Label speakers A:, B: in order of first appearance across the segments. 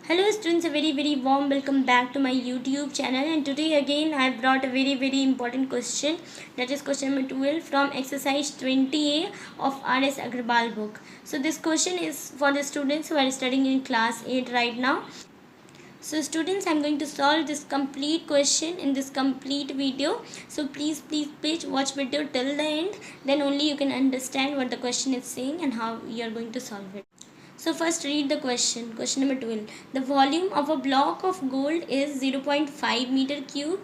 A: Hello students, a very warm welcome back to my YouTube channel, and today again I have brought a very important question, that is question number 12 from exercise 20A of R.S. Agrawal book. So this question is for the students who are studying in class 8 right now. So students, I am going to solve this complete question in this complete video. So please watch video till the end, then only you can understand what the question is saying and how you are going to solve it. So first read the question. Question number 12. The volume of a block of gold is 0.5 meter cube.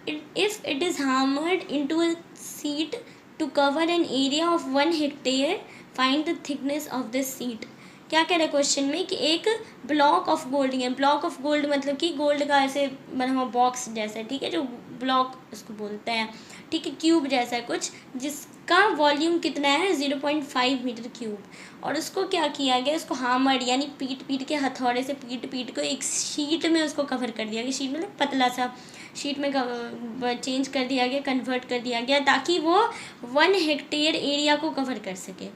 A: If it is hammered into a sheet to cover an area of 1 hectare, find the thickness of this sheet. क्या कह रहा है question में कि एक block of gold है. Block of gold मतलब कि गोल्ड का ऐसे बना हुआ बॉक्स जैसा, ठीक है, जो ब्लॉक उसको बोलते हैं, ठीक है, क्यूब जैसा कुछ, जिसका वॉल्यूम कितना है 0.5 मीटर क्यूब. और उसको क्या किया गया, उसको हामर यानी पीट के हथौड़े से पीट को एक शीट में उसको कवर कर दिया गया. शीट मतलब पतला सा शीट में चेंज कर दिया गया, कन्वर्ट कर दिया गया, ताकि वो 1 हेक्टेयर एरिया को कवर कर सके.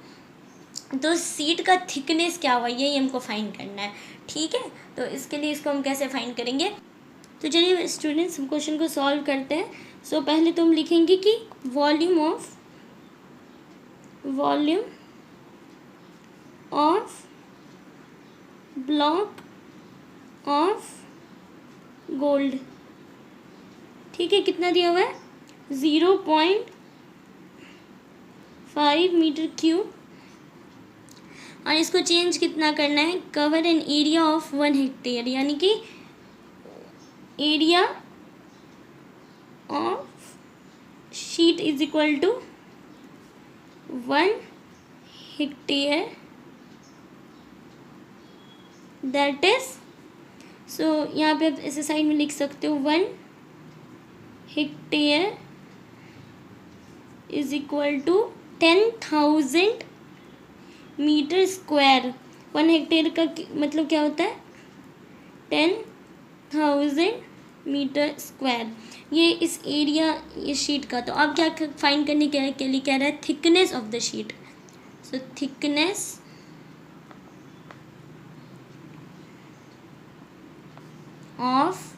A: तो सीट का थिकनेस क्या हुआ, यही हमको फाइंड करना है. ठीक है, तो इसके लिए इसको हम कैसे फाइंड करेंगे. तो चलिए स्टूडेंट्स, हम क्वेश्चन को सॉल्व करते हैं. सो पहले तो हम लिखेंगे कि volume of block of gold, ठीक है, कितना दिया हुआ है 0.5 मीटर क्यूब. और इसको चेंज कितना करना है, cover an area of 1 hectare, यानी कि area of sheet is equal to 1 hectare, that is, so यहाँ पे आप ऐसे साइड में लिख सकते हो 1 hectare is equal to 10,000 metre square. 1 hectare का मतलब क्या होता है 10,000 मीटर स्क्वायर. ये इस एरिया, ये शीट का. तो अब क्या फाइंड करने के लिए कह रहा है, thickness of the sheet. So thickness of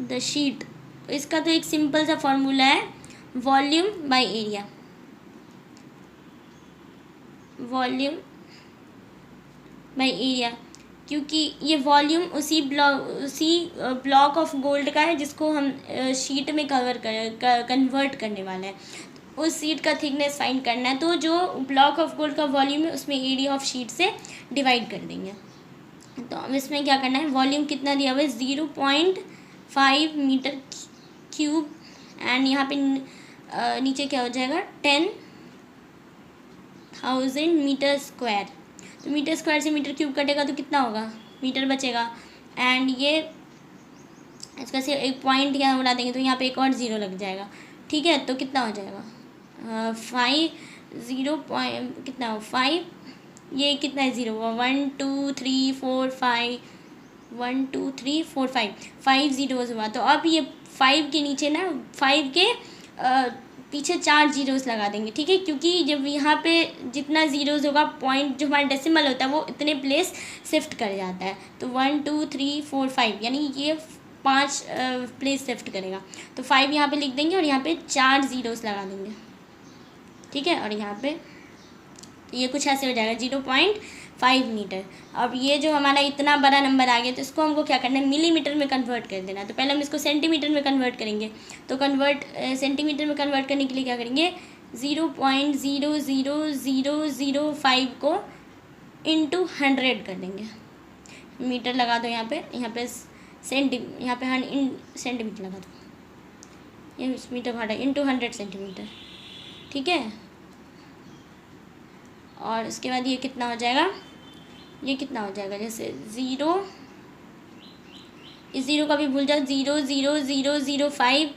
A: the sheet. इसका तो एक सिंपल सा फॉर्मूला है, volume by area. Volume by area, क्योंकि ये वॉल्यूम उसी ब्लॉक ऑफ गोल्ड का है जिसको हम शीट में कन्वर्ट करने वाले हैं. उस शीट का थिकनेस फाइंड करना है, तो जो ब्लॉक ऑफ गोल्ड का वॉल्यूम है उसमें एरिया ऑफ शीट से डिवाइड कर देंगे. तो अब इसमें क्या करना है, वॉल्यूम कितना दिया हुआ है 0.5 मीटर क्यूब, एंड यहाँ पे नीचे क्या हो जाएगा 10,000 मीटर स्क्वायर. तो मीटर स्क्वायर से मीटर क्यूब कटेगा तो कितना होगा, मीटर बचेगा. एंड ये इसका से एक पॉइंट यहाँ उड़ा देंगे तो यहाँ पे एक और ज़ीरो लग जाएगा. ठीक है, तो कितना हो जाएगा 5 0 पॉइंट कितना हो 5, ये कितना है 0 हुआ 1 2 3 4 5 1 2 3 4 5 ज़ीरोज़ हुआ. तो अब ये 5 के नीचे ना 5 के पीछे 4 ज़ीरोज़ लगा देंगे. ठीक है, क्योंकि जब यहाँ पे जितना ज़ीरोज़ होगा, पॉइंट जो हमारा डेसिमल होता है वो इतने प्लेस शिफ्ट कर जाता है. तो 1 2 3 4 5 यानी ये 5 प्लेस शिफ्ट करेगा. तो 5 यहाँ पे लिख देंगे और यहाँ पे 4 ज़ीरोज़ लगा देंगे. ठीक है, और यहाँ पे ये कुछ ऐसे हो जाएगा 0.5 मीटर. अब ये जो हमारा इतना बड़ा नंबर आ गया, तो इसको हमको क्या करना है, मिलीमीटर में कन्वर्ट कर देना. तो पहले हम इसको सेंटीमीटर में कन्वर्ट करेंगे. तो सेंटीमीटर में कन्वर्ट करने के लिए क्या करेंगे, 0.00005 को इंटू 100 कर देंगे. मीटर लगा दो यहाँ पे यहाँ पे सेंटीमीटर लगा दो, ये मीटर भाड़ा इंटू 100 सेंटीमीटर. ठीक है, और उसके बाद ये कितना हो जाएगा, ये कितना हो जाएगा, जैसे इस ज़ीरो का भी भूल जाओ, 0.00005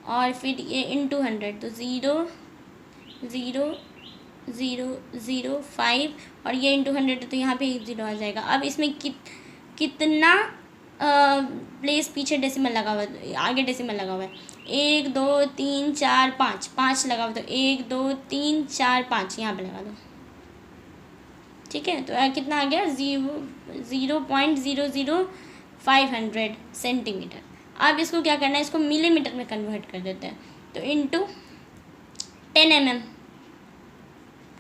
A: और फिर ये इंटू 100, तो 0.00005 और ये इंटू 100, तो यहाँ पे 0 आ जाएगा. अब इसमें कितना प्लेस पीछे डेसिमल लगा हुआ है, आगे डेसिमल लगा हुआ है, 1 2 3 4 5 5 लगा हुआ, तो 1 2 3 4 5 यहाँ पे लगा दो. ठीक है, तो कितना आ गया 0.00500 सेंटीमीटर। अब इसको क्या करना है, इसको मिलीमीटर में कन्वर्ट कर देते हैं, तो इंटू 10 mm,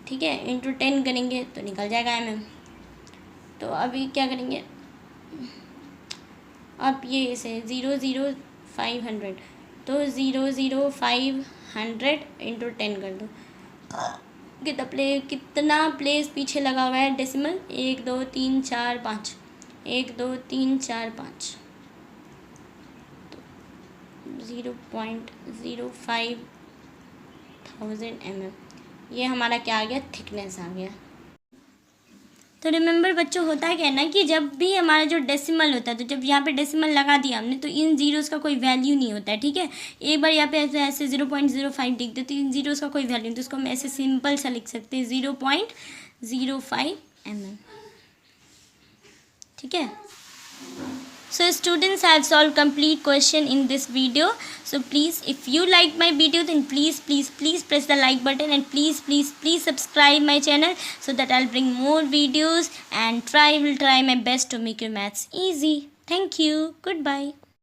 A: ठीक है, इंटू 10 करेंगे तो निकल जाएगा mm। तो अभी क्या करेंगे, अब ये इसे 00500, तो 00500 इंटू 10 कर दो, कितना प्लेस पीछे लगा हुआ है डेसिमल, 1 2 3 4 5, 1 2 3 4 5, तो 0.05,000 mm, ये हमारा क्या आ गया, थिकनेस आ गया। तो रिमेंबर बच्चों, होता है क्या है ना कि जब भी हमारा जो डेसिमल होता है, तो जब यहाँ पे डेसिमल लगा दिया हमने तो इन जीरोस का कोई वैल्यू नहीं होता है, ठीक है। एक बार यहाँ पे ऐसे 0.05 लिख दो तो इन जीरोस का कोई वैल्यू नहीं, तो उसको हम ऐसे सिंपल सा लिख सकते हैं 0.05 mm, ठीक है। So students, I have solved complete question in this video. So please, if you like my video, then please press the like button, and please subscribe my channel so that I'll bring more videos and will try my best to make your maths easy. Thank you. Goodbye.